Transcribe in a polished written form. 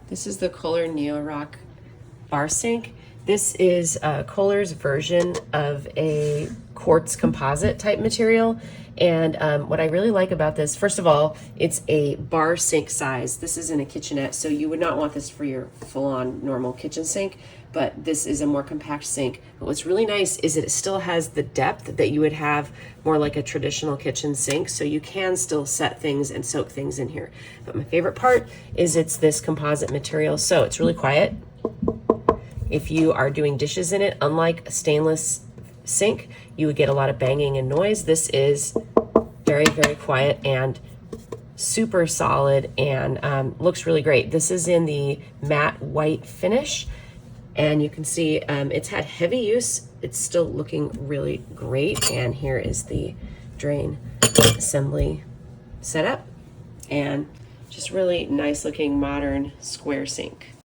This is the KOHLER Neoroc bar sink. This is KOHLER's version of a quartz composite type material. And what I really like about this, first of all, it's a bar sink size. This isn't a kitchenette, so you would not want this for your full-on normal kitchen sink, but this is a more compact sink. But what's really nice is that it still has the depth that you would have more like a traditional kitchen sink, so you can still set things and soak things in here. But my favorite part is it's this composite material, so it's really quiet. If you are doing dishes in it, unlike a stainless sink, you would get a lot of banging and noise. This is very, very quiet and super solid and looks really great. This is in the matte white finish, and you can see it's had heavy use. It's still looking really great. And here is the drain assembly setup, and just really nice looking modern square sink.